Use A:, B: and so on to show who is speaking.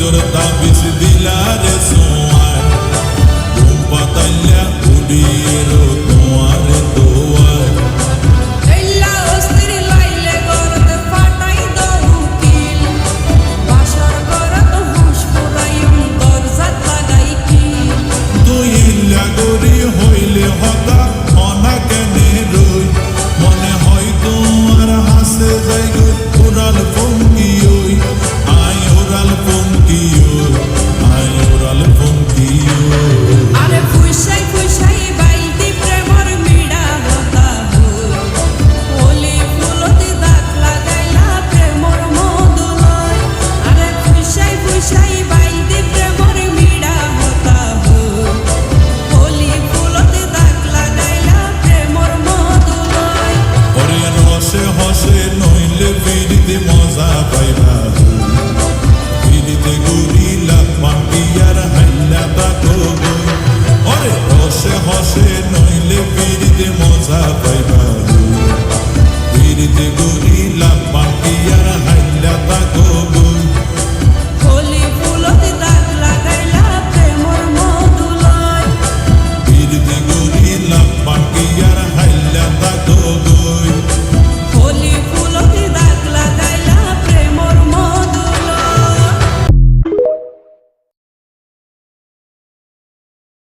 A: তোর তাবিজ দিলারে সোয়ার ঘুম পাতাইলা উড়িয়ে রো তোমার দোয়ার
B: এল্লা অস্থির লাইলে গরদ ফাটাই দহুকিল বাসর গরদ হুঁশ ফুরাইম দরজাত লাগাই কিল
A: তুই ইল্লা গরি হইলে হতা অনা কেনে রই মনে হয় তোমার হাসে যাই গো ওরাল ফঙ্কি ওই আই ওরাল ফঙ্কি ওই আই ওরাল ফঙ্কি ওই
B: আরে ফুইসাই ফুইসাই বাইলতি প্রেমর মিডা হতা হই ওলি ফুলতি দাগ লাগাইলা প্রেমর মধুলয় আরে ফুইসাই ফুইসাই বাইলতি প্রেমর মিডা হতা হই ওলি ফুলতি দাগ লাগাইলা প্রেমর মধুলয়
A: ওরে রসে হসে নইলে বিড়িতে মজা পাইবা বিড়িতে গুড়িলা পাটিয়ার হাইলা তাকো গই ওরে রসে হসে নইলে বিড়িতে মজা পাইবা বিড়িতে গুড়িলা পাটিয়ার হাইলা তাকো গই
B: ওলি ফুলতি দাগ লাগাইলা প্রেমর মধুলয়
A: বিড়িতে গুড়িলা পাটিয়ার হাইলা তাকো গই
B: ওলি ফুল